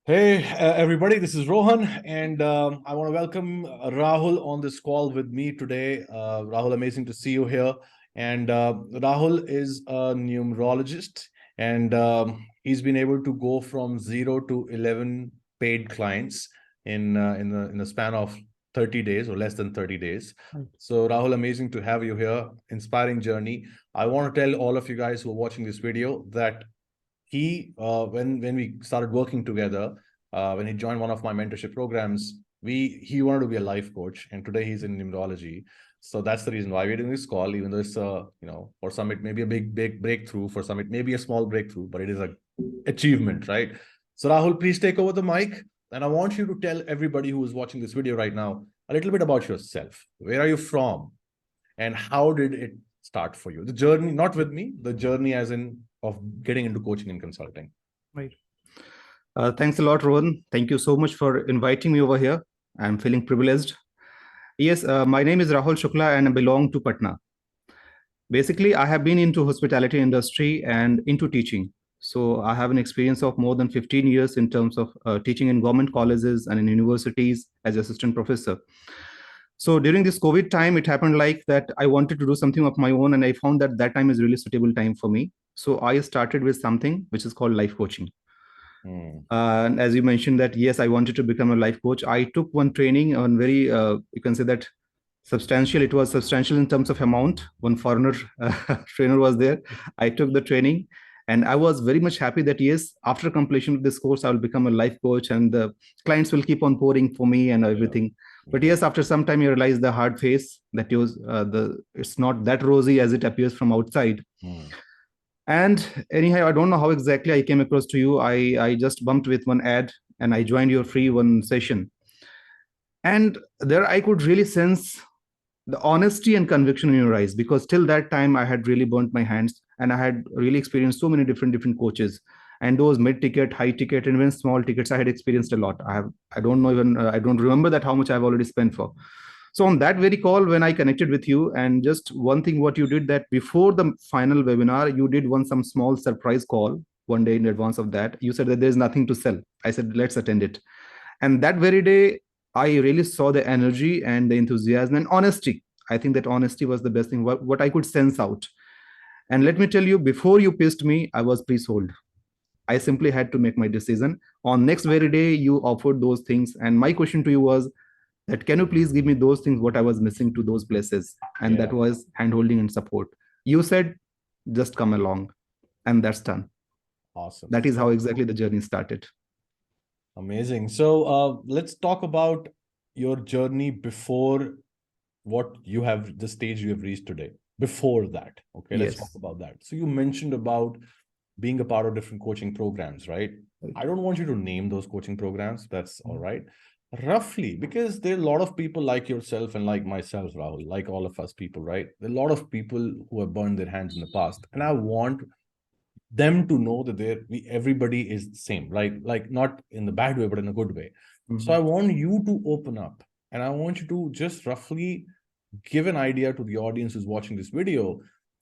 Hey, everybody, this is Rohan, and I want to welcome Rahul on this call with me today. Rahul, amazing to see you here. And Rahul is a numerologist, and he's been able to go from 0 to 11 paid clients in a span of 30 days or less than 30 days. Right. So, Rahul, amazing to have you here. Inspiring journey. I want to tell all of you guys who are watching this video that when we started working together, when he joined one of my mentorship programs, he wanted to be a life coach, and today he's in numerology. So that's the reason why we're doing this call, even though it's for some it may be a big breakthrough, for some it may be a small breakthrough, but it is a achievement, right? So Rahul, please take over the mic, and I want you to tell everybody who is watching this video right now a little bit about yourself. Where are you from, and how did it start for you? The journey, not with me, the journey as in of getting into coaching and consulting. Right. Thanks a lot, Rohan. Thank you so much for inviting me over here. I'm feeling privileged. Yes, my name is Rahul Shukla and I belong to Patna. Basically, I have been into hospitality industry and into teaching. So I have an experience of more than 15 years in terms of teaching in government colleges and in universities as assistant professor. So during this COVID time, it happened like that I wanted to do something of my own, and I found that that time is really suitable time for me. So I started with something which is called life coaching. And as you mentioned that, yes, I wanted to become a life coach. I took one training on very, you can say that substantial. It was substantial in terms of amount. One foreigner trainer was there. I took the training and I was very much happy that, yes, after completion of this course, I will become a life coach and the clients will keep on pouring for me and everything. Yeah. But yes, after some time, you realize the hard face that it's not that rosy as it appears from outside. And anyhow, I don't know how exactly I came across to you. I just bumped with one ad and I joined your free one session. And there I could really sense the honesty and conviction in your eyes, because till that time I had really burnt my hands and I had really experienced so many different coaches. And those mid-ticket, high-ticket, and even small tickets, I had experienced a lot. I don't know even, I don't remember that how much I've already spent for. So on that very call, when I connected with you, and just one thing what you did, that before the final webinar, you did some small surprise call one day in advance of that. You said that there's nothing to sell. I said, let's attend it. And that very day, I really saw the energy and the enthusiasm and honesty. I think that honesty was the best thing, what I could sense out. And let me tell you, before you pissed me, I was pre-sold. I simply had to make my decision. On next very day, you offered those things. And my question to you was, that can you please give me those things what I was missing to those places? And that was hand-holding and support. You said, just come along. And that's done. Awesome. That is how exactly the journey started. Amazing. So let's talk about your journey before what you have, the stage you have reached today. Before that, okay, let's talk about that. So you mentioned about being a part of different coaching programs, right? I don't want you to name those coaching programs. That's all right. Roughly, because there are a lot of people like yourself and like myself, Rahul, like all of us people, right? There are a lot of people who have burned their hands in the past. And I want them to know that everybody is the same, like not in the bad way, but in a good way. So I want you to open up, and I want you to just roughly give an idea to the audience who's watching this video.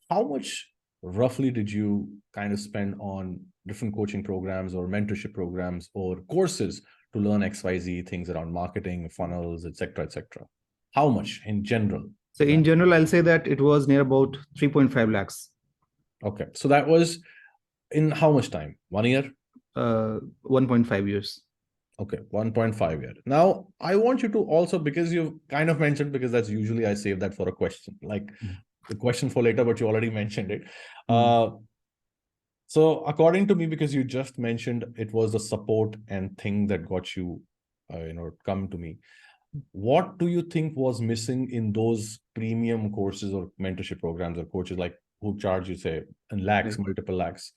How much roughly did you kind of spend on different coaching programs or mentorship programs or courses to learn XYZ things around marketing, funnels, etc., etc.? How much in general? So in general, I'll say that it was near about 3.5 lakhs. Okay. So that was in how much time? 1 year? 1.5 years. Okay, 1.5 years. Now, I want you to also, because you kind of mentioned, because that's usually I save that for a question, like the question for later, but you already mentioned it. So according to me, because you just mentioned it was the support and thing that got you, come to me. What do you think was missing in those premium courses or mentorship programs or coaches like who charge you, say, in lakhs, multiple lakhs,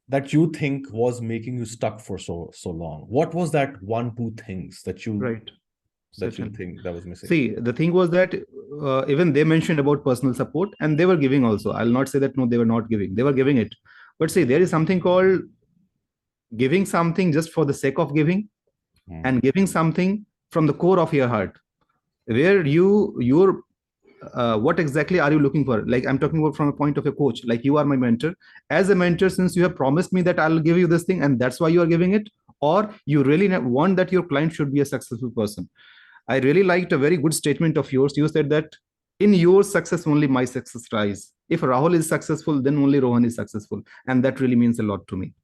that you think was making you stuck for so long? What was that 1-2 things that you you think that was missing? See, the thing was that even they mentioned about personal support, and they were giving also. I'll not say that no, they were not giving. They were giving it. But see, there is something called giving something just for the sake of giving, and giving something from the core of your heart, where what exactly are you looking for? Like I'm talking about from a point of a coach, like you are my mentor. As a mentor, since you have promised me that I'll give you this thing, and that's why you are giving it, or you really want that your client should be a successful person. I really liked a very good statement of yours. You said that in your success only my success rise. If Rahul is successful, then only Rohan is successful, and that really means a lot to me.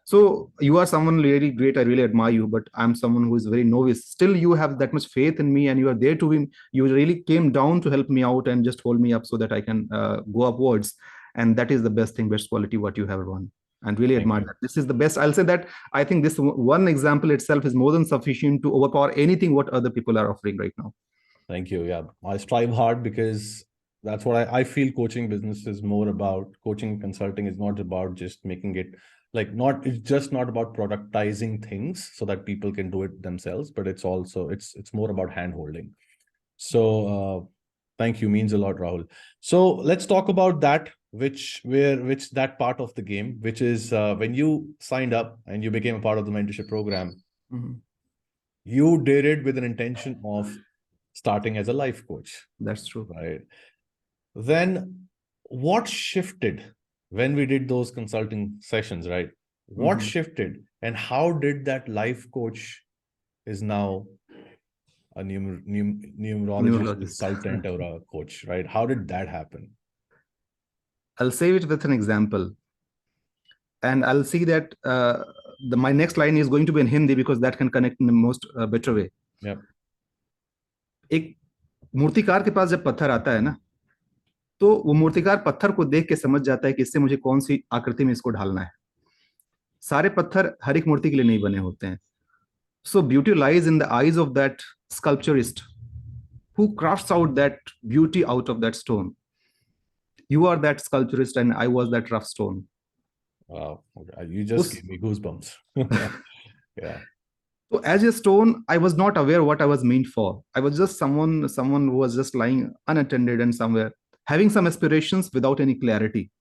So you are someone really great. I really admire you, but I'm someone who is very novice. Still, you have that much faith in me, and you are there to win. You really came down to help me out and just hold me up so that I can go upwards. And that is the best thing, best quality what you have run. And really admire that. This is the best. I'll say that I think this one example itself is more than sufficient to overpower anything what other people are offering right now. Thank you. Yeah, I strive hard because that's what I feel coaching business is more about. Coaching consulting is not about just making it like not, it's just not about productizing things so that people can do it themselves, but it's also, it's more about hand holding. So thank you, means a lot, Rahul. So let's talk about that, which that part of the game, which is when you signed up and you became a part of the mentorship program, you did it with an intention of starting as a life coach. That's true. Right. Then what shifted when we did those consulting sessions, right? What shifted, and how did that life coach is now a numerologist consultant or a coach, right? How did that happen? I'll say it with an example. And I'll see that my next line is going to be in Hindi because that can connect in the most better way. Yeah. एक मूर्तिकार के पास जब पत्थर आता है ना, तो वो मूर्तिकार पत्थर को देख के समझ जाता है कि इससे मुझे कौन सी आकृति में इसको ढालना है. सारे पत्थर हर एक मूर्ति के लिए नहीं बने होते हैं. So beauty lies in the eyes of that sculpturist who crafts out that beauty out of that stone. You are that sculpturist and I was that rough stone. Wow, you just gave me goosebumps. Yeah. So as a stone, I was not aware what I was meant for. I was just someone who was just lying unattended and somewhere, having some aspirations without any clarity.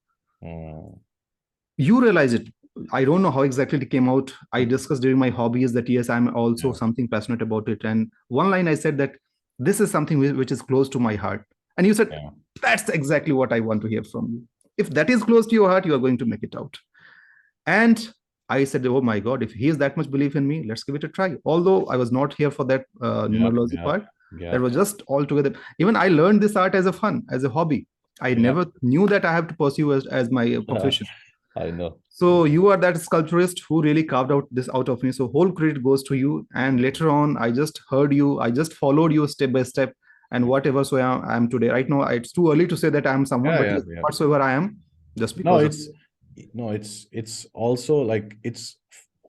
You realize it. I don't know how exactly it came out. I discussed during my hobbies that yes, I'm also something passionate about it. And one line I said that this is something which is close to my heart. And you said, that's exactly what I want to hear from you. If that is close to your heart, you are going to make it out. And I said, oh my God, if he has that much belief in me, let's give it a try. Although I was not here for that numerology part, that was just all together. Even I learned this art as a fun, as a hobby. I never knew that I have to pursue as my profession. I know. So you are that sculpturist who really carved out this out of me. So whole credit goes to you. And later on, I just heard you. I just followed you step by step. And whatever so I am today. Right now, it's too early to say that I am someone, but whatsoever I am, just because it's also like it's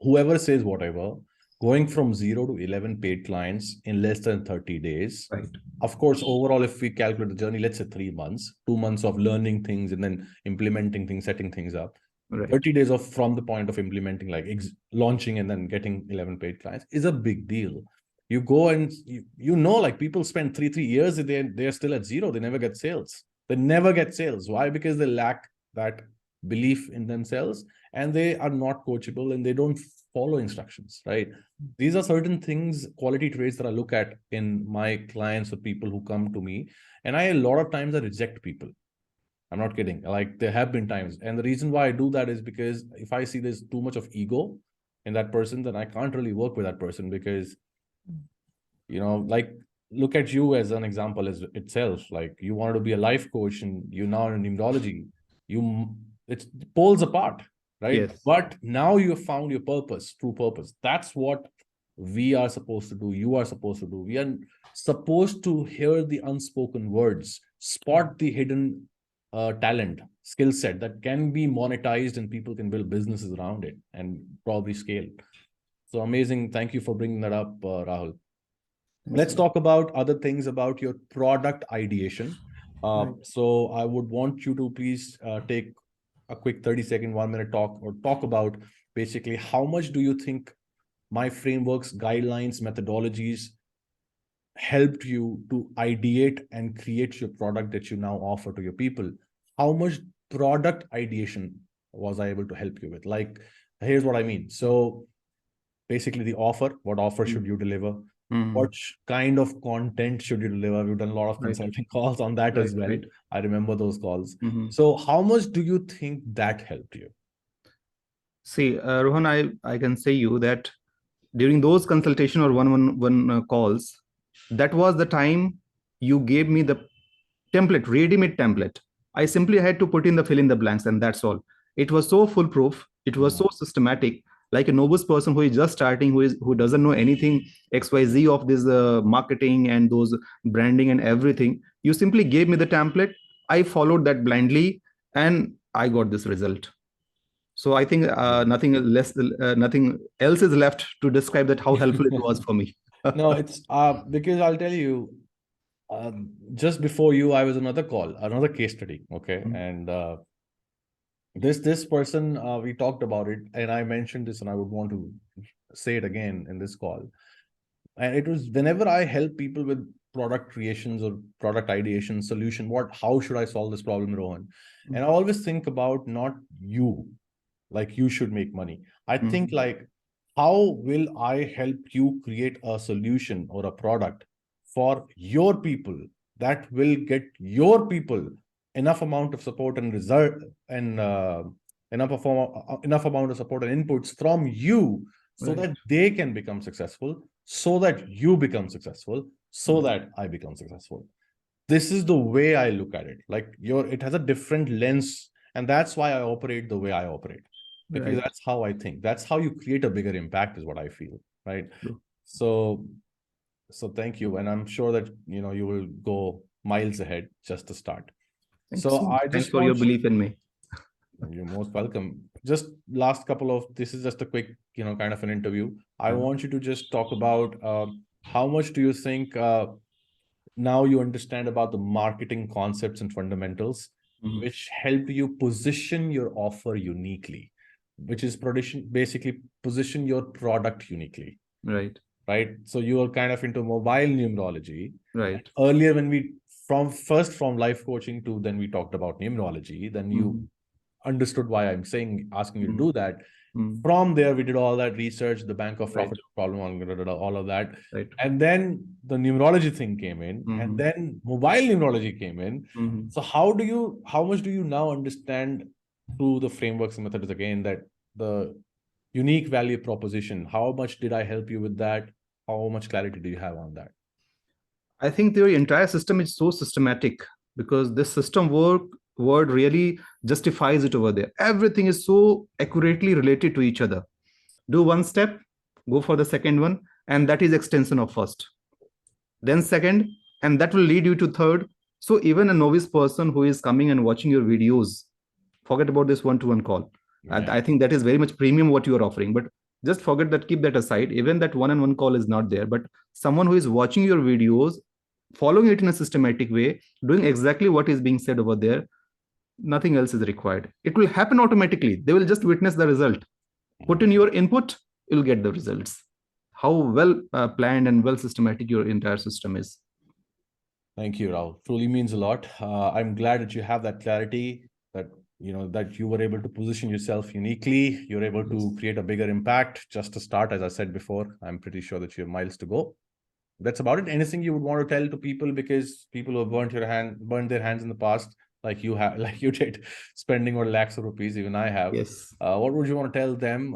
whoever says whatever, going from 0 to 11 paid clients in less than 30 days. Right. Of course, overall, if we calculate the journey, let's say 3 months, 2 months of learning things and then implementing things, setting things up. Right. 30 days of from the point of implementing, like launching and then getting 11 paid clients is a big deal. You go and you know, like people spend 3 years, they're still at 0. They never get sales. They never get sales. Why? Because they lack that belief in themselves and they are not coachable and they don't follow instructions, right? These are certain things, quality traits that I look at in my clients or people who come to me. And a lot of times I reject people. I'm not kidding. Like there have been times. And the reason why I do that is because if I see there's too much of ego in that person, then I can't really work with that person because, you know, like look at you as an example as itself. Like you wanted to be a life coach and you now in numerology, it's poles apart, right? Yes. But now you have found your purpose, true purpose. That's what we are supposed to do. You are supposed to do. We are supposed to hear the unspoken words, spot the hidden talent, skill set that can be monetized and people can build businesses around it and probably scale. So amazing. Thank you for bringing that up, Rahul. Let's talk about other things about your product ideation. So I would want you to please take a quick 30-second, 1-minute talk about basically how much do you think my frameworks, guidelines, methodologies helped you to ideate and create your product that you now offer to your people? How much product ideation was I able to help you with? Like, here's what I mean. So basically the offer, what offer should you deliver? What kind of content should you deliver? We've done a lot of consulting calls on that as well. I remember those calls. So how much do you think that helped you? See, Rohan, I can say you that during those consultation or one calls, that was the time you gave me the template, ready-made template. I simply had to put in the fill in the blanks, and that's all. It was so foolproof. It was so systematic. Like a novice person who is just starting, who doesn't know anything XYZ of this marketing and those branding and everything. You simply gave me the template. I followed that blindly, and I got this result. So I think nothing else is left to describe that how helpful it was for me. No, it's because I'll tell you, just before you, I was another case study. Okay. And this person, we talked about it, and I mentioned this, and I would want to say it again in this call. And it was whenever I help people with product creations or product ideation solution, how should I solve this problem, Rohan? And I always think about not you, like you should make money. I think like, how will I help you create a solution or a product for your people that will get your people enough amount of support and result, and enough amount of support and inputs from you, so that they can become successful, so that you become successful, so that I become successful. This is the way I look at it. Like it has a different lens, and that's why I operate the way I operate, because that's how I think. That's how you create a bigger impact, is what I feel, right? So thank you, and I'm sure that you will go miles ahead just to start. Thanks for your belief in me. You're most welcome. Just last couple of, this is just a quick, kind of an interview. I want you to just talk about how much do you think now you understand about the marketing concepts and fundamentals, which help you position your offer uniquely, which is basically position your product uniquely. Right. So you are kind of into mobile numerology. Right. Earlier, when from life coaching to then we talked about numerology, then you understood why I'm asking you to do that. From there, we did all that research, the bank of profit problem, all of that. Right. And then the numerology thing came in, and then mobile numerology came in. So how much do you now understand through the frameworks and methods again, that the unique value proposition, how much did I help you with that? How much clarity do you have on that? I think the entire system is so systematic, because this system word really justifies it over there. Everything is so accurately related to each other. Do one step, go for the second one, and that is extension of first. Then second, and that will lead you to third. So even a novice person who is coming and watching your videos, forget about this one-to-one call. And I think that is very much premium what you are offering. But just forget that, keep that aside. Even that one-on-one call is not there. But someone who is watching your videos, following it in a systematic way, doing exactly what is being said over there, nothing else is required. It will happen automatically. They will just witness the result. Put in your input, you'll get the results. How well planned and well systematic your entire system is. Thank you, Rahul. Truly means a lot. I'm glad that you have that clarity, that that you were able to position yourself uniquely. You're able to create a bigger impact. Just to start, as I said before, I'm pretty sure that you have miles to go. That's about it. Anything you would want to tell to people, because people who have burned their hands in the past, like you did, spending over lakhs of rupees, even I have. Yes. What would you want to tell them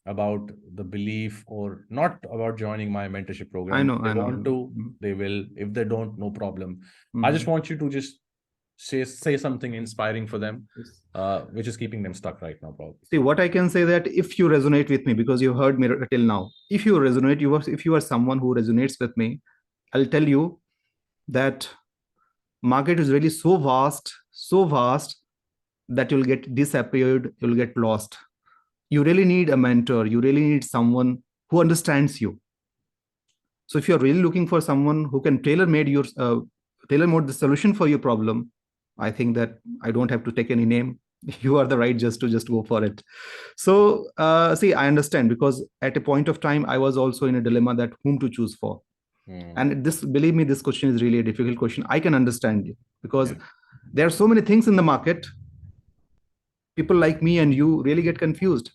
about the belief, or not about joining my mentorship program? I know. If they want to, they will. If they don't, no problem. I just want you to just say something inspiring for them, which is keeping them stuck right now, probably. See, what I can say, that if you resonate with me, because you heard me till now, if you resonate, if you are someone who resonates with me, I'll tell you that market is really so vast that you'll get disappeared, you'll get lost. You really need a mentor. You really need someone who understands you. So if you're really looking for someone who can tailor-made the solution for your problem, I think that I don't have to take any name. You are the right just to go for it. So see, I understand, because at a point of time, I was also in a dilemma that whom to choose for. And believe me, this question is really a difficult question. I can understand you, because there are so many things in the market. People like me and you really get confused.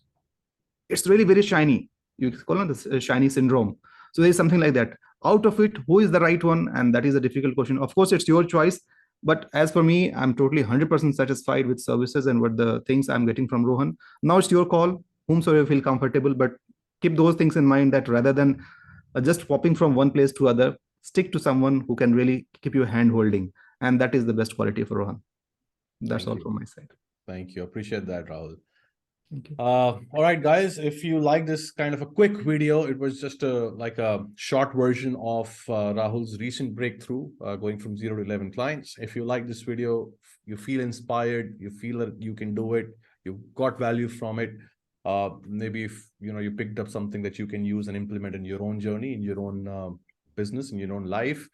It's really very shiny. You call it the shiny syndrome. So there's something like that. Out of it, who is the right one? And that is a difficult question. Of course, it's your choice. But as for me, I'm totally 100% satisfied with services and what the things I'm getting from Rohan. Now it's your call, whomsoever feel comfortable, but keep those things in mind, that rather than just popping from one place to other, stick to someone who can really keep you hand holding. And that is the best quality for Rohan. That's all from my side. Thank you. Appreciate that, Rahul. Thank you. All right, guys, if you like this kind of a quick video, it was just like a short version of Rahul's recent breakthrough, going from 0 to 11 clients. If you like this video, you feel inspired, you feel that you can do it, you got value from it, maybe if you picked up something that you can use and implement in your own journey, in your own business, in your own life,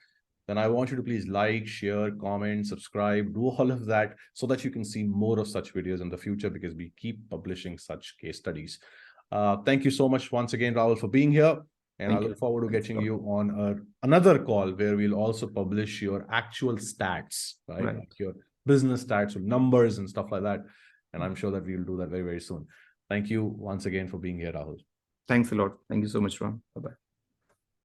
then I want you to please like, share, comment, subscribe, do all of that so that you can see more of such videos in the future, because we keep publishing such case studies. Thank you so much once again, Rahul, for being here. And I look forward to getting you on another call where we'll also publish your actual stats, right? Like your business stats with numbers and stuff like that. And I'm sure that we'll do that very, very soon. Thank you once again for being here, Rahul. Thanks a lot. Thank you so much, Ron. Bye-bye.